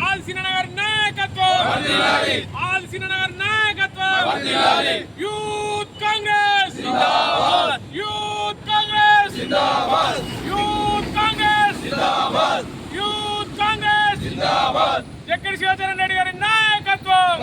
ఆల్సినగర్ నాయకత్వం ఆల్సినగర్ నాయకత్వం యూత్ కాంగ్రెస్ జిందాబాద్ యూత్ కాంగ్రెస్ జిందాబాద్ యూత్ కాంగ్రెస్ జిందాబాద్ యూత్ కాంగ్రెస్ జిందాబాద్ జక్కడి శివచరణ్ రెడ్డి గారి నాయకత్వం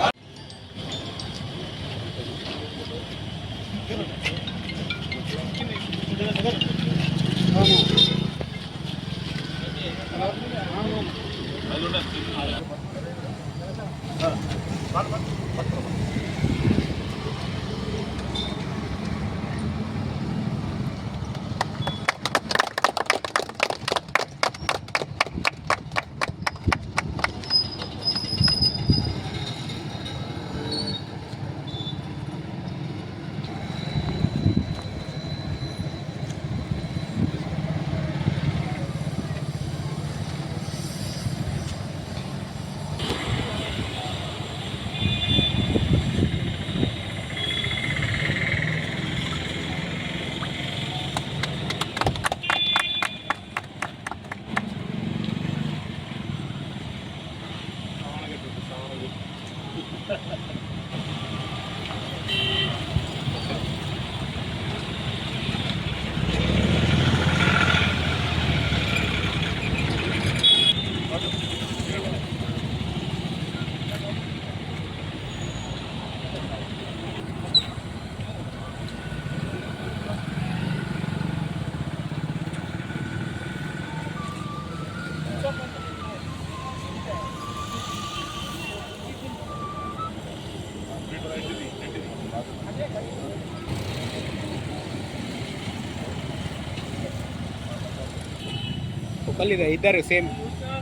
ఒకళ్ళు ఇద్దరు సేమ్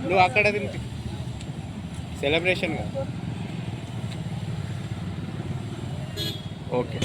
నువ్వు అక్కడ సెలబ్రేషన్ ఓకే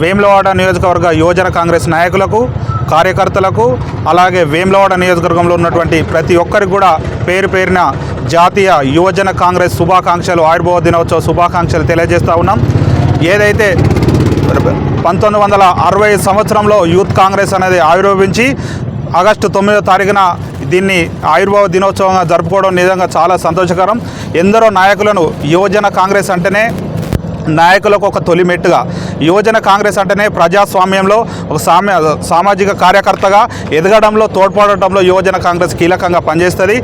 వేములవాడ నియోజకవర్గ యువజన కాంగ్రెస్ నాయకులకు కార్యకర్తలకు అలాగే వేములవాడ నియోజకవర్గంలో ఉన్నటువంటి ప్రతి ఒక్కరికి కూడా పేరు పేరిన జాతీయ యువజన కాంగ్రెస్ శుభాకాంక్షలు ఆవిర్భావ దినోత్సవ శుభాకాంక్షలు తెలియజేస్తూ ఉన్నాం. ఏదైతే 1960 సంవత్సరంలో యూత్ కాంగ్రెస్ అనేది ఆవిర్భవించి ఆగస్టు 9వ తారీఖున దీన్ని ఆవిర్భావ దినోత్సవంగా జరుపుకోవడం నిజంగా చాలా సంతోషకరం. ఎందరో నాయకులను యువజన కాంగ్రెస్ అంటేనే నాయకులకు ఒక తొలిమెట్టుగా, యువజన కాంగ్రెస్ అంటేనే ప్రజాస్వామ్యంలో ఒక సామాజిక కార్యకర్తగా ఎదగడంలో తోడ్పడటంలో యువజన కాంగ్రెస్ కీలకంగా పనిచేస్తుంది.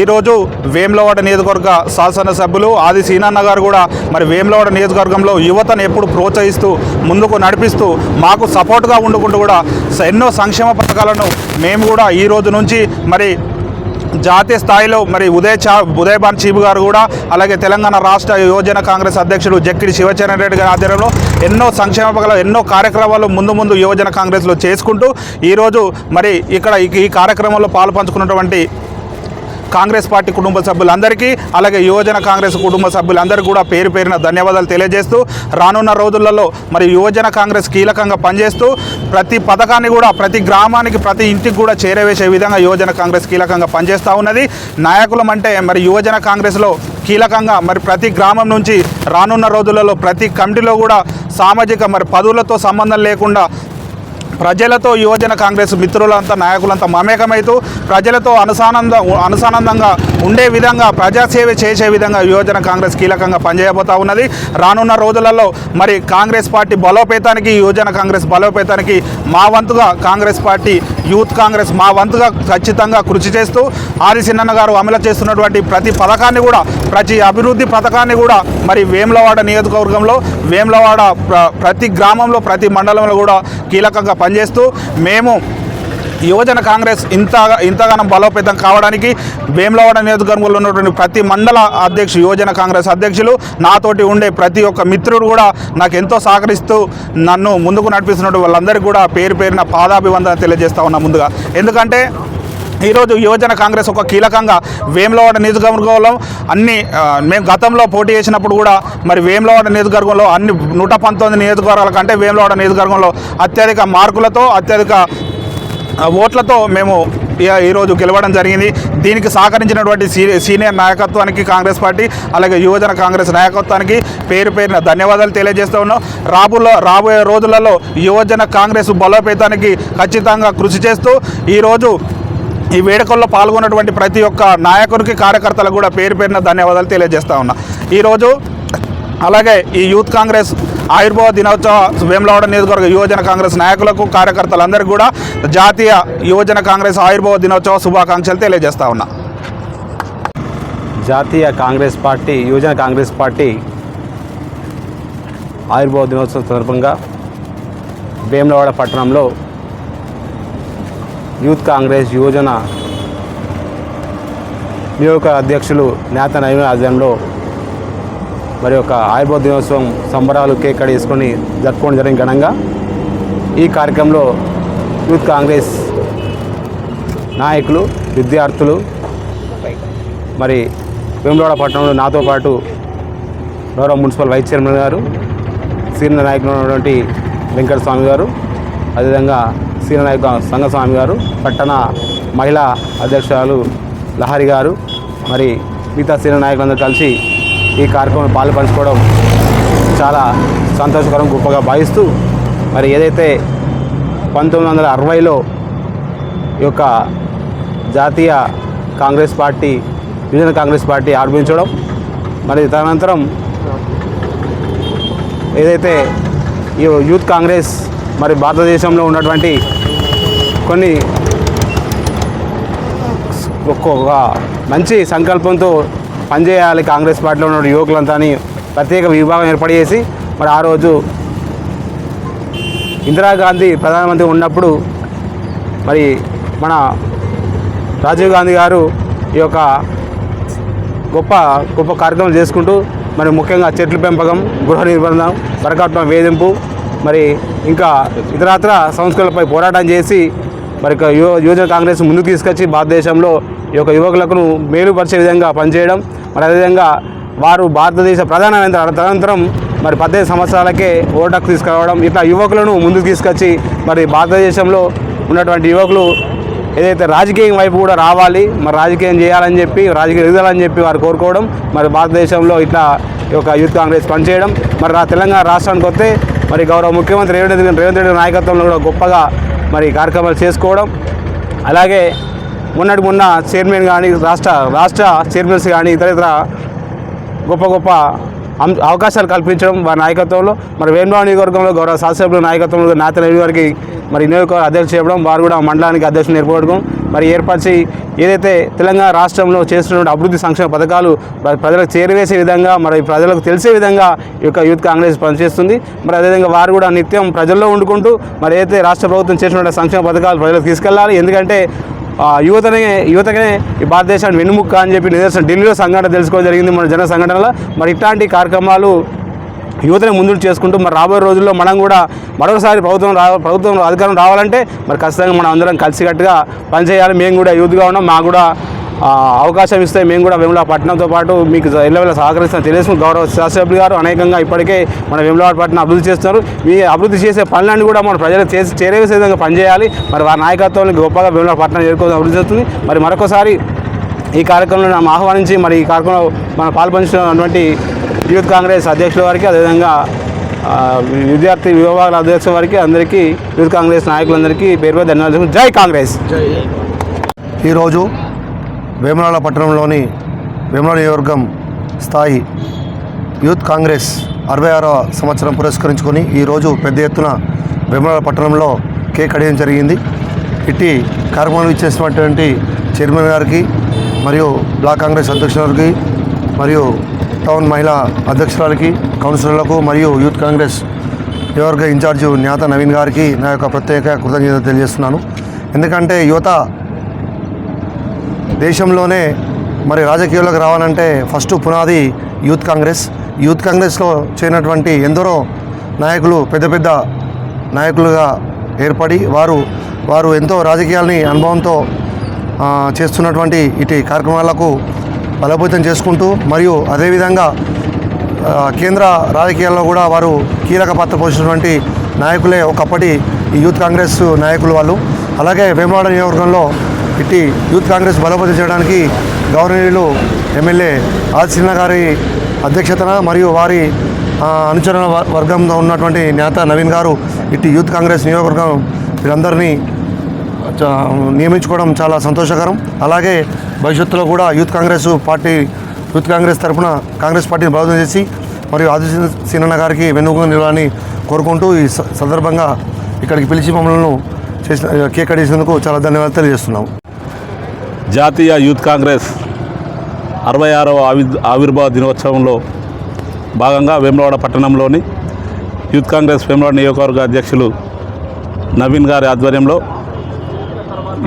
ఈరోజు వేములవాడ నియోజకవర్గ శాసనసభ్యులు ఆది సీనన్న గారు కూడా మరి వేములవాడ నియోజకవర్గంలో యువతను ఎప్పుడు ప్రోత్సహిస్తూ ముందుకు నడిపిస్తూ మాకు సపోర్ట్గా ఉండుకుంటూ కూడా ఎన్నో సంక్షేమ పథకాలను మేము కూడా ఈ రోజు నుంచి మరి జాతీయ స్థాయిలో మరి ఉదయభాన్ చీబు గారు కూడా అలాగే తెలంగాణ రాష్ట్ర యువజన కాంగ్రెస్ అధ్యక్షుడు జక్కిడి శివచరణ్ రెడ్డి గారి ఆధ్వర్యంలో ఎన్నో సంక్షేమ పథకాలు ఎన్నో కార్యక్రమాలు ముందు యువజన కాంగ్రెస్లో చేసుకుంటూ ఈరోజు మరి ఇక్కడ ఈ కార్యక్రమంలో పాల్పంచుకున్నటువంటి కాంగ్రెస్ పార్టీ కుటుంబ సభ్యులందరికీ అలాగే యువజన కాంగ్రెస్ కుటుంబ సభ్యులందరికీ కూడా పేరు పేరున ధన్యవాదాలు తెలియజేస్తూ రానున్న రోజులలో మరి యువజన కాంగ్రెస్ కీలకంగా పనిచేస్తూ ప్రతి పథకాన్ని కూడా ప్రతి గ్రామానికి ప్రతి ఇంటికి కూడా చేరవేసే విధంగా యువజన కాంగ్రెస్ కీలకంగా పనిచేస్తూ ఉన్నది. నాయకులం అంటే మరి యువజన కాంగ్రెస్లో కీలకంగా మరి ప్రతి గ్రామం నుంచి రానున్న రోజులలో ప్రతి కమిటీలో కూడా సామాజిక మరి పదవులతో సంబంధం లేకుండా ప్రజలతో యువజన కాంగ్రెస్ మిత్రులంతా నాయకులంతా మమేకమైతూ ప్రజలతో అనుసానందంగా ఉండే విధంగా ప్రజాసేవ చేసే విధంగా యువజన కాంగ్రెస్ కీలకంగా పనిచేయబోతా ఉన్నది. రానున్న రోజులలో మరి కాంగ్రెస్ పార్టీ బలోపేతానికి, యువజన కాంగ్రెస్ బలోపేతానికి మా వంతుగా కాంగ్రెస్ పార్టీ యూత్ కాంగ్రెస్ మా వంతుగా ఖచ్చితంగా కృషి చేస్తూ ఆది సిన్నన్న గారు అమలు చేస్తున్నటువంటి ప్రతి పథకాన్ని కూడా, ప్రతి అభివృద్ధి పథకాన్ని కూడా మరి వేములవాడ నియోజకవర్గంలో వేములవాడ ప్రతి గ్రామంలో ప్రతి మండలంలో కూడా కీలకంగా పనిచేస్తూ మేము యువజన కాంగ్రెస్ ఇంతగానం బలోపేతం కావడానికి వేములవాడ నియోజకవర్గంలో ఉన్నటువంటి ప్రతి మండల అధ్యక్షులు, యువజన కాంగ్రెస్ అధ్యక్షులు, నాతోటి ఉండే ప్రతి ఒక్క మిత్రుడు కూడా నాకు ఎంతో సహకరిస్తూ నన్ను ముందుకు నడిపిస్తున్నట్టు వాళ్ళందరికీ కూడా పేరు పేరున పాదాభివందన తెలియజేస్తా ఉన్నా ముందుగా. ఎందుకంటే ఈరోజు యువజన కాంగ్రెస్ ఒక కీలకంగా వేములవాడ నియోజకవర్గంలో మేము గతంలో పోటీ చేసినప్పుడు కూడా మరి వేములవాడ నియోజకవర్గంలో అన్ని 119 నియోజకవర్గాల కంటే వేములవాడ నియోజకవర్గంలో అత్యధిక మార్కులతో అత్యధిక ఓట్లతో మేము ఈరోజు గెలవడం జరిగింది. దీనికి సహకరించినటువంటి సీనియర్ నాయకత్వానికి కాంగ్రెస్ పార్టీ అలాగే యువజన కాంగ్రెస్ నాయకత్వానికి పేరు పేరున ధన్యవాదాలు తెలియజేస్తూ ఉన్నాం. రాబోయే రోజులలో యువజన కాంగ్రెస్ బలోపేతానికి ఖచ్చితంగా కృషి చేస్తూ ఈరోజు ఈ వేడుకల్లో పాల్గొన్నటువంటి ప్రతి ఒక్క నాయకునికి, కార్యకర్తలకు కూడా పేరు పేరున ధన్యవాదాలు తెలియజేస్తూ ఉన్నా. ఈరోజు అలాగే ఈ యూత్ కాంగ్రెస్ ఆవిర్భావ దినోత్సవ వేములవాడ నియోజకవర్గ యువజన కాంగ్రెస్ నాయకులకు, కార్యకర్తలందరికీ కూడా జాతీయ యువజన కాంగ్రెస్ ఆవిర్భావ దినోత్సవ శుభాకాంక్షలు తెలియజేస్తా ఉన్నా. జాతీయ కాంగ్రెస్ పార్టీ యువజన కాంగ్రెస్ పార్టీ ఆవిర్భావ దినోత్సవం సందర్భంగా వేములవాడ పట్టణంలో యూత్ కాంగ్రెస్ యువజన నియోజక అధ్యక్షులు నేత నవీన్ ఆధ్వర్యంలో మరి ఒక ఆవిర్భావ దినోత్సవం సంబరాలు కేక్ కట్ చేసుకొని జరుపుకోవడం జరిగిన ఘనంగా ఈ కార్యక్రమంలో యూత్ కాంగ్రెస్ నాయకులు, విద్యార్థులు, మరి వేములవాడ పట్టణంలో నాతో పాటు గౌరవ మున్సిపల్ వైస్ చైర్మన్ గారు, సీనియర్ నాయకులు ఉన్నటువంటి వెంకటస్వామి గారు, అదేవిధంగా సీనియర్ నాయకు సంగస్వామి గారు, పట్టణ మహిళా అధ్యక్షురాలు లహరి గారు, మరి మిగతా సీనియర్ నాయకులందరూ కలిసి ఈ కార్యక్రమం పాల్పంచుకోవడం చాలా సంతోషకరం, గొప్పగా భావిస్తూ మరి ఏదైతే 1960లో ఈ యొక్క జాతీయ కాంగ్రెస్ పార్టీ యువజన కాంగ్రెస్ పార్టీ ఆరంభించడం, మరి తదనంతరం ఏదైతే ఈ యూత్ కాంగ్రెస్ మరి భారతదేశంలో ఉన్నటువంటి కొన్ని ఒక్కొక్క మంచి సంకల్పంతో పనిచేయాలి కాంగ్రెస్ పార్టీలో ఉన్న యువకులంతా అని ప్రత్యేక విభాగం ఏర్పాటు చేసి మరి ఆ రోజు ఇందిరాగాంధీ ప్రధానమంత్రి ఉన్నప్పుడు మరి మన రాజీవ్ గాంధీ గారు ఈ యొక్క గొప్ప గొప్ప కార్యక్రమాలు చేసుకుంటూ మరి ముఖ్యంగా చెట్ల పెంపకం, గృహ నిర్బంధం, వరకట్నం వేధింపు, మరి ఇంకా ఇతరత్ర సంస్కృతులపై పోరాటం చేసి మరి యువజన కాంగ్రెస్ ముందుకు తీసుకొచ్చి భారతదేశంలో ఈ యొక్క యువకులకు మేలుపరిచే విధంగా పనిచేయడం, మరి అదేవిధంగా వారు భారతదేశ ప్రధానమంత్రి తదనంతరం మరి 18 సంవత్సరాలకే ఓటకు తీసుకురావడం, ఇట్లా యువకులను ముందుకు తీసుకొచ్చి మరి భారతదేశంలో ఉన్నటువంటి యువకులు ఏదైతే రాజకీయం వైపు కూడా రావాలి, మరి రాజకీయం చేయాలని చెప్పి, రాజకీయం ఎదగాలని చెప్పి వారు కోరుకోవడం, మరి భారతదేశంలో ఇట్లా ఈ యొక్క యూత్ కాంగ్రెస్ పనిచేయడం, మరి తెలంగాణ రాష్ట్రానికి వస్తే మరి గౌరవ ముఖ్యమంత్రి రేవంత్ రెడ్డి నాయకత్వంలో కూడా గొప్పగా మరి కార్యక్రమాలు చేసుకోవడం, అలాగే మొన్న చైర్మన్ కానీ రాష్ట్ర చైర్మన్స్ కానీ ఇతర గొప్ప గొప్ప అవకాశాలు కల్పించడం వారి నాయకత్వంలో, మరి వేములవాడ నియోజకవర్గంలో గౌరవ శాసనసభ్యుల నాయకత్వంలో నేత నవీన్ గారికి మరి నియోజకవర్గ అధ్యక్షులు చేయడం, వారు కూడా మండలానికి అధ్యక్షులు ఏర్పడడం, మరి ఏర్పరిచి ఏదైతే తెలంగాణ రాష్ట్రంలో చేస్తున్న అభివృద్ధి సంక్షేమ పథకాలు ప్రజలకు చేరవేసే విధంగా, మరి ప్రజలకు తెలిసే విధంగా ఈ యొక్క యూత్ కాంగ్రెస్ పనిచేస్తుంది. మరి అదేవిధంగా వారు కూడా నిత్యం ప్రజల్లో వండుకుంటూ మరి ఏదైతే రాష్ట్ర ప్రభుత్వం చేసిన సంక్షేమ పథకాలు ప్రజలకు తీసుకెళ్ళాలి. ఎందుకంటే యువతనే ఈ భారతదేశాన్ని వెన్నుముక్క అని చెప్పి నిదర్శనం ఢిల్లీలో సంఘటన తెలుసుకోవడం జరిగింది మన జన సంఘటనలో. మరి ఇట్లాంటి కార్యక్రమాలు యువతని ముందుకు చేసుకుంటూ మరి రాబోయే రోజుల్లో మనం కూడా మరొకసారి ప్రభుత్వం అధికారం రావాలంటే మరి ఖచ్చితంగా మనం అందరం కలిసికట్టుగా పనిచేయాలి. మేము కూడా యూత్గా ఉన్నాం, మాకు కూడా అవకాశం ఇస్తే మేము కూడా వేములవాడ పట్టణంతో పాటు మీకు ఎల్లవేళ సహకరిస్తాం తెలియజేసుకుని గౌరవ శాసనసభ్యులు గారు అనేకంగా ఇప్పటికే మన వేములవాడ పట్టణం అభివృద్ధి చేస్తున్నారు. ఈ అభివృద్ధి చేసే పనులన్నీ కూడా మన ప్రజలకు చేరవేసే విధంగా పనిచేయాలి. మరి వారి నాయకత్వాన్ని గొప్పగా వేములవాడ పట్టణం చేరుకోవడం అభివృద్ధి చేస్తుంది. మరి మరొకసారి ఈ కార్యక్రమంలో మనం ఆహ్వానించి మరి ఈ కార్యక్రమంలో మనం పాల్పంచుతున్నటువంటి యూత్ కాంగ్రెస్ అధ్యక్షుల వారికి, అదేవిధంగా విద్యార్థి విభాగాల అధ్యక్షుల వారికి అందరికీ యూత్ కాంగ్రెస్ నాయకులందరికీ పేరు పేరు ధన్యవాదాలు. జై కాంగ్రెస్. ఈరోజు వేములవాడ పట్టణంలోని వేములవాడ నియోజకవర్గం స్థాయి యూత్ కాంగ్రెస్ 66వ సంవత్సరం పురస్కరించుకొని ఈరోజు పెద్ద ఎత్తున వేములవాడ పట్టణంలో కేక్ కడియడం జరిగింది. ఇట్టి కార్యక్రమాలు ఇచ్చేసినటువంటి చైర్మన్ గారికి మరియు బ్లాక్ కాంగ్రెస్ అధ్యక్షులకి మరియు టౌన్ మహిళా అధ్యక్షురాలకి కౌన్సిలర్లకు మరియు యూత్ కాంగ్రెస్ నియోజకవర్గ ఇన్ఛార్జి నేత నవీన్ గారికి నా యొక్క ప్రత్యేక కృతజ్ఞతలు తెలియజేస్తున్నాను. ఎందుకంటే యువత దేశంలోనే మరి రాజకీయాల్లోకి రావాలంటే ఫస్ట్ పునాది యూత్ కాంగ్రెస్లో చేరినటువంటి ఎందరో నాయకులు పెద్ద పెద్ద నాయకులుగా ఏర్పడి వారు ఎంతో రాజకీయాల్ని అనుభవంతో చేస్తున్నటువంటి ఇటు కార్యక్రమాలకు బలోపేతం చేసుకుంటూ మరియు అదేవిధంగా కేంద్ర రాజకీయాల్లో కూడా వారు కీలక పాత్ర పోషించినటువంటి నాయకులే ఒకప్పటి ఈ యూత్ కాంగ్రెస్ నాయకులు వాళ్ళు. అలాగే వేములవాడ నియోజకవర్గంలో ఇట్టి యూత్ కాంగ్రెస్ బలోపేతం చేయడానికి గౌరవనీయులు ఎమ్మెల్యే ఆదిశీలన గారి అధ్యక్షతన మరియు వారి అనుచరణ వర్గంలో ఉన్నటువంటి నేత నవీన్ గారు ఇట్టి యూత్ కాంగ్రెస్ నియోజకవర్గం వీరందరినీ నియమించుకోవడం చాలా సంతోషకరం. అలాగే భవిష్యత్తులో కూడా యూత్ కాంగ్రెస్ తరఫున కాంగ్రెస్ పార్టీని బలోపేతం చేసి మరియు ఆదిశీలన గారికి వెన్నుముక నిలవాలని కోరుకుంటూ ఈ సందర్భంగా ఇక్కడికి పిలిచి మమ్మల్ని కేక్ కట్ చేసినందుకు చాలా ధన్యవాదాలు తెలియజేస్తున్నాము. జాతీయ యూత్ కాంగ్రెస్ 66వ ఆవిర్భావ దినోత్సవంలో భాగంగా వేములవాడ పట్టణంలోని యూత్ కాంగ్రెస్ వేములవాడ నియోజకవర్గ అధ్యక్షులు నవీన్ గారి ఆధ్వర్యంలో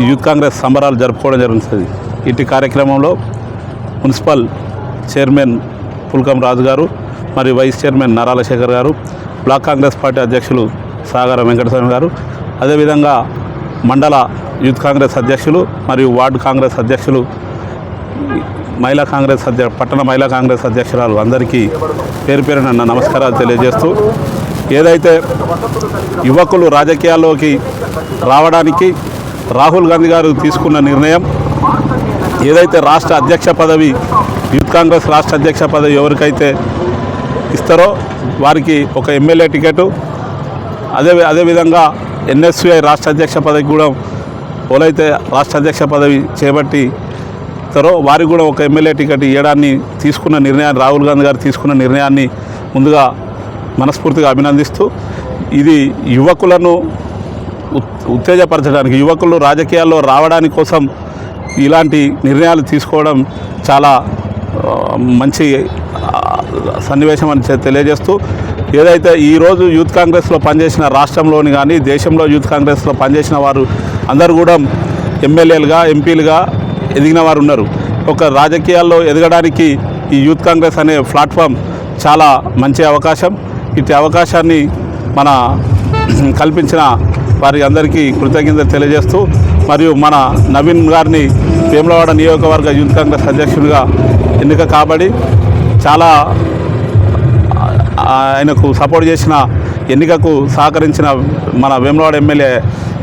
యూత్ కాంగ్రెస్ సంబరాలు జరుపుకోవడం జరుగుతుంది. ఇటు కార్యక్రమంలో మున్సిపల్ చైర్మన్ పుల్కం రాజు గారు మరియు వైస్ చైర్మన్ నరాల శేఖర్ గారు, బ్లాక్ కాంగ్రెస్ పార్టీ అధ్యక్షులు సాగర వెంకటస్వామి గారు, అదేవిధంగా మండల యూత్ కాంగ్రెస్ అధ్యక్షులు మరియు వార్డు కాంగ్రెస్ అధ్యక్షులు, పట్టణ మహిళా కాంగ్రెస్ అధ్యక్షురాలు అందరికీ పేరు పేరున నమస్కారాలు తెలియజేస్తూ, ఏదైతే యువకులు రాజకీయాల్లోకి రావడానికి రాహుల్ గాంధీ గారు తీసుకున్న నిర్ణయం, ఏదైతే రాష్ట్ర అధ్యక్ష పదవి యూత్ కాంగ్రెస్ రాష్ట్ర అధ్యక్ష పదవి ఎవరికైతే ఇస్తారో వారికి ఒక ఎమ్మెల్యే టికెట్, అదేవిధంగా ఎన్ఎస్యుఐ రాష్ట్ర అధ్యక్ష పదవి కూడా ఎవరైతే రాష్ట్ర అధ్యక్ష పదవి చేపట్టి ఇస్తారో వారికి కూడా ఒక ఎమ్మెల్యే టికెట్ ఇవ్వడాన్ని తీసుకున్న నిర్ణయాన్ని, రాహుల్ గాంధీ గారు తీసుకున్న నిర్ణయాన్ని ముందుగా మనస్ఫూర్తిగా అభినందిస్తూ, ఇది యువకులను ఉత్తేజపరచడానికి, యువకులు రాజకీయాల్లో రావడానికి కోసం ఇలాంటి నిర్ణయాలు తీసుకోవడం చాలా మంచి సన్నివేశం అని తెలియజేస్తూ, ఏదైతే ఈరోజు యూత్ కాంగ్రెస్లో పనిచేసిన రాష్ట్రంలోని కానీ దేశంలో యూత్ కాంగ్రెస్లో పనిచేసిన వారు అందరూ కూడా ఎమ్మెల్యేలుగా ఎంపీలుగా ఎదిగిన వారు ఉన్నారు. ఒక రాజకీయాల్లో ఎదగడానికి ఈ యూత్ కాంగ్రెస్ అనే ప్లాట్ఫామ్ చాలా మంచి అవకాశం. ఇటు అవకాశాన్ని మన కల్పించిన వారి అందరికీ కృతజ్ఞతలు తెలియజేస్తూ, మరియు మన నవీన్ గారిని వేములవాడ నియోజకవర్గ యూత్ కాంగ్రెస్ అధ్యక్షునిగా ఎన్నిక కాబడి చాలా ఆయనకు సపోర్ట్ చేసిన, ఎన్నికకు సహకరించిన మన వేములవాడ ఎమ్మెల్యే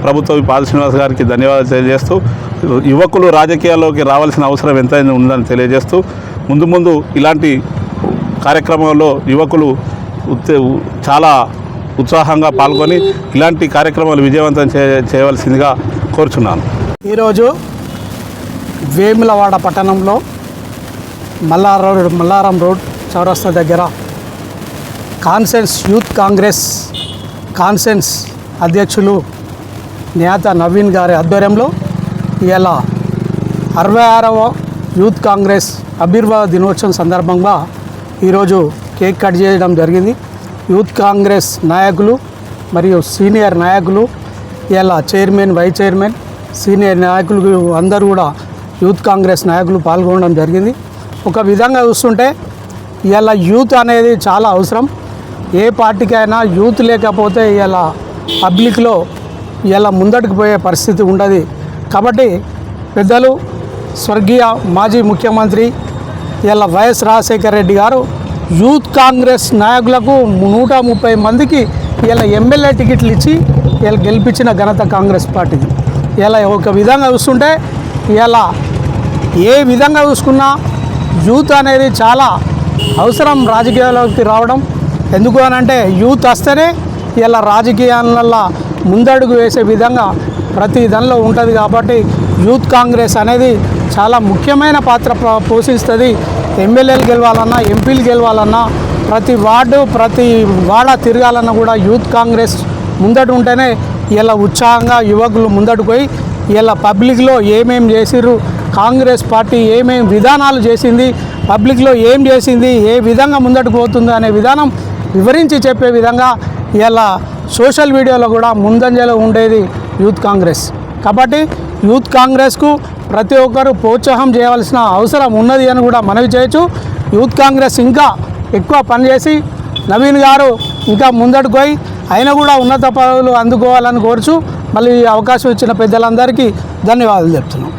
ప్రభుత్వ పాద శ్రీనివాస్ గారికి ధన్యవాదాలు తెలియజేస్తూ, యువకులు రాజకీయాల్లోకి రావాల్సిన అవసరం ఎంతైనా ఉందని తెలియజేస్తూ, ముందు ఇలాంటి కార్యక్రమంలో యువకులు చాలా ఉత్సాహంగా పాల్గొని ఇలాంటి కార్యక్రమాలు విజయవంతం చేయవలసిందిగా కోరుచున్నాను. ఈరోజు వేములవాడ పట్టణంలో మల్లారం రోడ్ చౌరస్తా దగ్గర యూత్ కాంగ్రెస్ కాన్సెన్స్ అధ్యక్షులు నేత నవీన్ గారి ఆధ్వర్యంలో ఇలా 66వ యూత్ కాంగ్రెస్ ఆవిర్భావ దినోత్సవం సందర్భంగా ఈరోజు కేక్ కట్ చేయడం జరిగింది. యూత్ కాంగ్రెస్ నాయకులు మరియు సీనియర్ నాయకులు, ఇలా చైర్మన్, వైస్ చైర్మన్, సీనియర్ నాయకులు అందరూ కూడా యూత్ కాంగ్రెస్ నాయకులు పాల్గొనడం జరిగింది. ఒక విధంగా చూస్తుంటే ఇలా యూత్ అనేది చాలా అవసరం. ఏ పార్టీకైనా యూత్ లేకపోతే ఇలా పబ్లిక్లో ఇలా ముందటికి పోయే పరిస్థితి ఉండదు. కాబట్టి పెద్దలు స్వర్గీయ మాజీ ముఖ్యమంత్రి ఇలా వైఎస్ రాజశేఖర రెడ్డి గారు యూత్ కాంగ్రెస్ నాయకులకు 130 మందికి ఇలా ఎమ్మెల్యే టికెట్లు ఇచ్చి ఇలా గెలిపించిన ఘనత కాంగ్రెస్ పార్టీది. ఇలా ఒక విధంగా చూస్తుంటే ఇలా ఏ విధంగా చూసుకున్నా యూత్ అనేది చాలా అవసరం రాజకీయాల్లోకి రావడం. ఎందుకు అనంటే యూత్ వస్తేనే ఇలా రాజకీయాలలో ముందడుగు వేసే విధంగా ప్రతి దానిలో ఉంటుంది. కాబట్టి యూత్ కాంగ్రెస్ అనేది చాలా ముఖ్యమైన పాత్ర పోషిస్తుంది. ఎమ్మెల్యేలు గెలవాలన్నా, ఎంపీలు గెలవాలన్నా, ప్రతి వార్డు ప్రతి వాడ తిరగాలన్నా కూడా యూత్ కాంగ్రెస్ ముందట ఉంటేనే ఇలా ఉత్సాహంగా యువకులు ముందడుకు పోయి ఇలా పబ్లిక్లో ఏమేమి చేసిర్రు, కాంగ్రెస్ పార్టీ ఏమేమి విధానాలు చేసింది, పబ్లిక్లో ఏం చేసింది, ఏ విధంగా ముందడుకు పోతుంది అనే విధానం వివరించి చెప్పే విధంగా ఇలా సోషల్ మీడియాలో కూడా ముందంజలో ఉండేది యూత్ కాంగ్రెస్. కాబట్టి యూత్ కాంగ్రెస్కు ప్రతి ఒక్కరూ ప్రోత్సాహం చేయవలసిన అవసరం ఉన్నది అని కూడా మనవి చేయొచ్చు. యూత్ కాంగ్రెస్ ఇంకా ఎక్కువ పనిచేసి నవీన్ గారు ఇంకా ముందడుకు పోయి ఆయన కూడా ఉన్నత పదవులు అందుకోవాలని కోరుచు మళ్ళీ ఈ అవకాశం ఇచ్చిన పెద్దలందరికీ ధన్యవాదాలు చెప్తున్నాం.